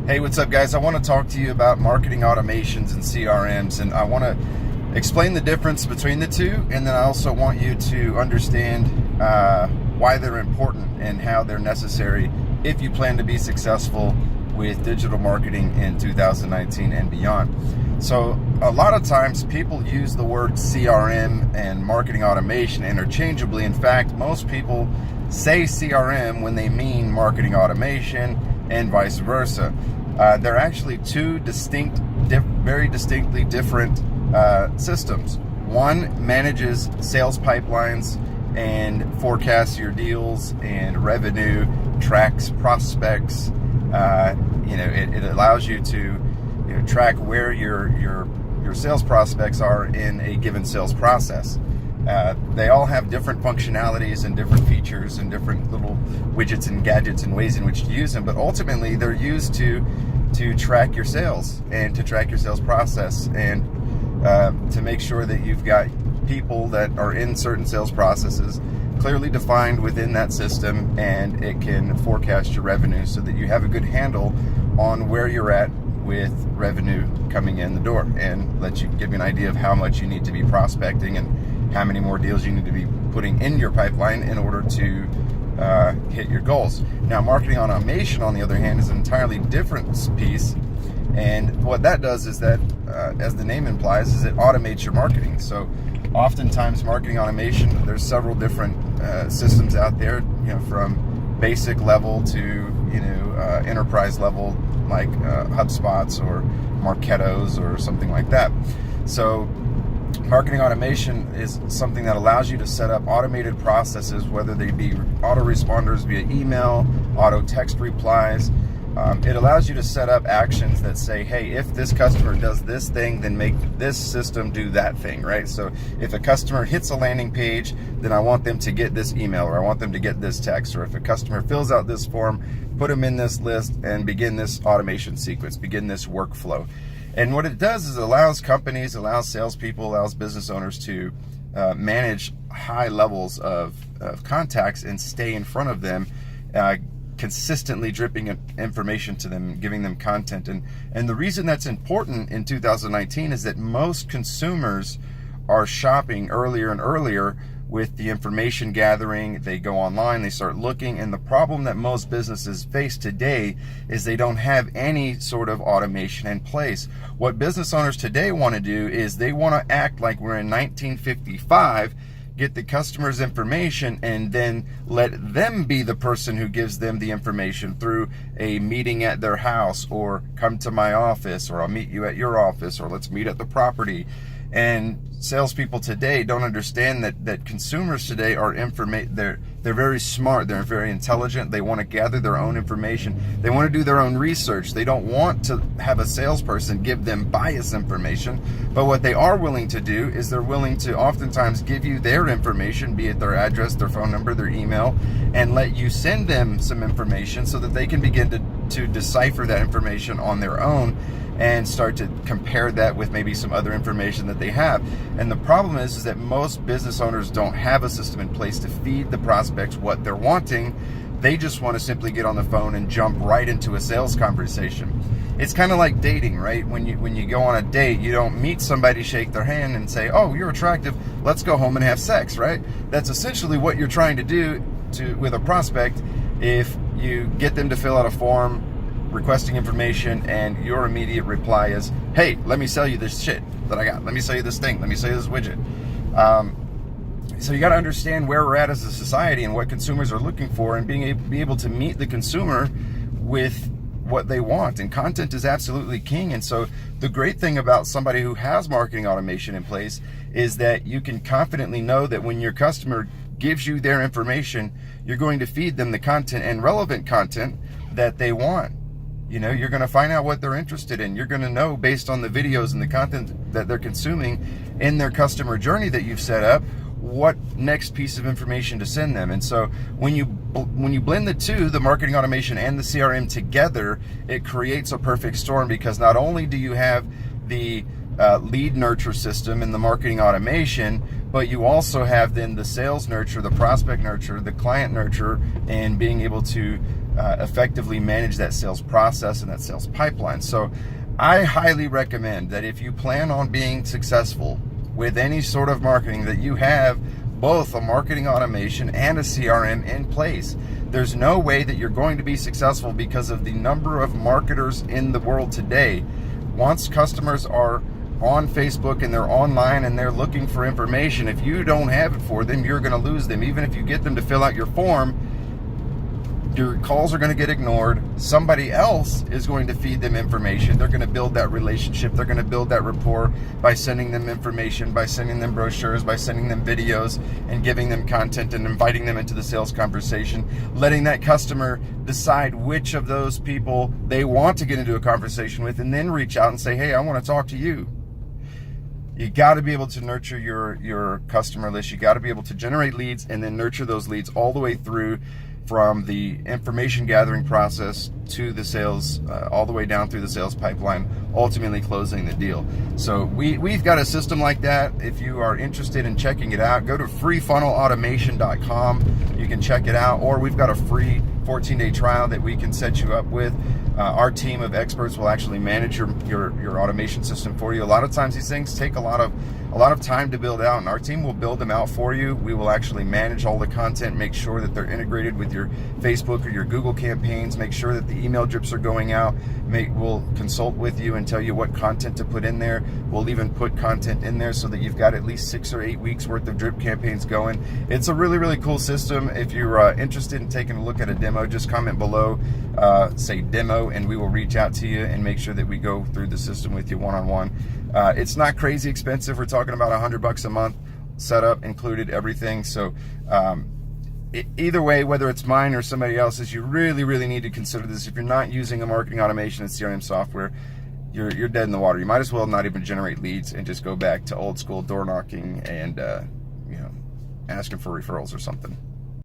Hey, what's up, guys? I want to talk to you about marketing automations and CRMs, and I want to explain the difference between the two, and then I also want you to understand why they're important and how they're necessary if you plan to be successful with digital marketing in 2019 and beyond. So a lot of times people use the word CRM and marketing automation interchangeably. In fact, most people say CRM when they mean marketing automation and vice versa. They're actually two distinct, very distinctly different systems. One manages sales pipelines and forecasts your deals and revenue, tracks prospects. It allows you to track where your sales prospects are in a given sales process. They all have different functionalities and different features and different little widgets and gadgets and ways in which to use them, but ultimately they're used to track your sales and to track your sales process and to make sure that you've got people that are in certain sales processes clearly defined within that system, and it can forecast your revenue so that you have a good handle on where you're at with revenue coming in the door, and give you an idea of how much you need to be prospecting and how many more deals you need to be putting in your pipeline in order to hit your goals. Now, marketing automation, on the other hand, is an entirely different piece, and what that does is that, as the name implies, is it automates your marketing. So oftentimes marketing automation, there's several different systems out there, from basic level to enterprise level, like HubSpots or Marketos or something like that. So marketing automation is something that allows you to set up automated processes, whether they be autoresponders via email, auto text replies. It allows you to set up actions that say, hey, if this customer does this thing, then make this system do that thing, right? So if a customer hits a landing page, then I want them to get this email, or I want them to get this text. Or if a customer fills out this form, put them in this list and begin this automation sequence, begin this workflow. And what it does is it allows companies, allows salespeople, allows business owners to manage high levels of contacts and stay in front of them, consistently dripping information to them, giving them content. And the reason that's important in 2019 is that most consumers are shopping earlier and earlier with the information gathering. They go online, they start looking, and the problem that most businesses face today is they don't have any sort of automation in place. What business owners today want to do is they want to act like we're in 1955, get the customer's information, and then let them be the person who gives them the information through a meeting at their house, or come to my office, or I'll meet you at your office, or let's meet at the property. And salespeople today don't understand that consumers today are they're very smart, they're very intelligent, they want to gather their own information, they want to do their own research. They don't want to have a salesperson give them biased information, but what they are willing to do is they're willing to oftentimes give you their information, be it their address, their phone number, their email, and let you send them some information so that they can begin to decipher that information on their own and start to compare that with maybe some other information that they have. And the problem is that most business owners don't have a system in place to feed the prospects what they're wanting. They just want to simply get on the phone and jump right into a sales conversation. It's kind of like dating, right? When you go on a date, you don't meet somebody, shake their hand, and say, oh, you're attractive, let's go home and have sex, right? That's essentially what you're trying to do with a prospect if you get them to fill out a form requesting information, and your immediate reply is, hey, let me sell you this shit that I got. Let me sell you this thing. Let me sell you this widget. So you got to understand where we're at as a society and what consumers are looking for, and be able to meet the consumer with what they want. And content is absolutely king. And so the great thing about somebody who has marketing automation in place is that you can confidently know that when your customer gives you their information, you're going to feed them the content and relevant content that they want. You're going to find out what they're interested in. You're going to know, based on the videos and the content that they're consuming in their customer journey that you've set up, what next piece of information to send them. And so when you blend the two, the marketing automation and the CRM together, it creates a perfect storm, because not only do you have the lead nurture system and the marketing automation, but you also have then the sales nurture, the prospect nurture, the client nurture, and being able to effectively manage that sales process and that sales pipeline. So I highly recommend that if you plan on being successful with any sort of marketing, that you have both a marketing automation and a CRM in place. There's no way that you're going to be successful because of the number of marketers in the world today. Once customers are on Facebook and they're online and they're looking for information, if you don't have it for them, you're going to lose them. Even if you get them to fill out your form, your calls are going to get ignored. Somebody else is going to feed them information. They're going to build that relationship. They're going to build that rapport by sending them information, by sending them brochures, by sending them videos and giving them content and inviting them into the sales conversation, letting that customer decide which of those people they want to get into a conversation with, and then reach out and say, hey, I want to talk to you. You got to be able to nurture your customer list. You got to be able to generate leads and then nurture those leads all the way through, from the information gathering process to the sales, all the way down through the sales pipeline, ultimately closing the deal. So we've got a system like that. If you are interested in checking it out, go to freefunnelautomation.com. You can check it out, or we've got a free 14-day trial that we can set you up with. Our team of experts will actually manage your automation system for you. A lot of times these things take a lot of time to build out, and our team will build them out for you. We will actually manage all the content, make sure that they're integrated with your Facebook or your Google campaigns, make sure that the email drips are going out. We'll consult with you and tell you what content to put in there. We'll even put content in there so that you've got at least 6 or 8 weeks worth of drip campaigns going. It's a really, really cool system. If you're interested in taking a look at a demo, just comment below, say demo, and we will reach out to you and make sure that we go through the system with you one-on-one. It's not crazy expensive. We're talking about $100 a month, setup included, everything. So either way, whether it's mine or somebody else's, you really, really need to consider this. If you're not using a marketing automation and CRM software, you're dead in the water. You might as well not even generate leads and just go back to old school door knocking and asking for referrals or something.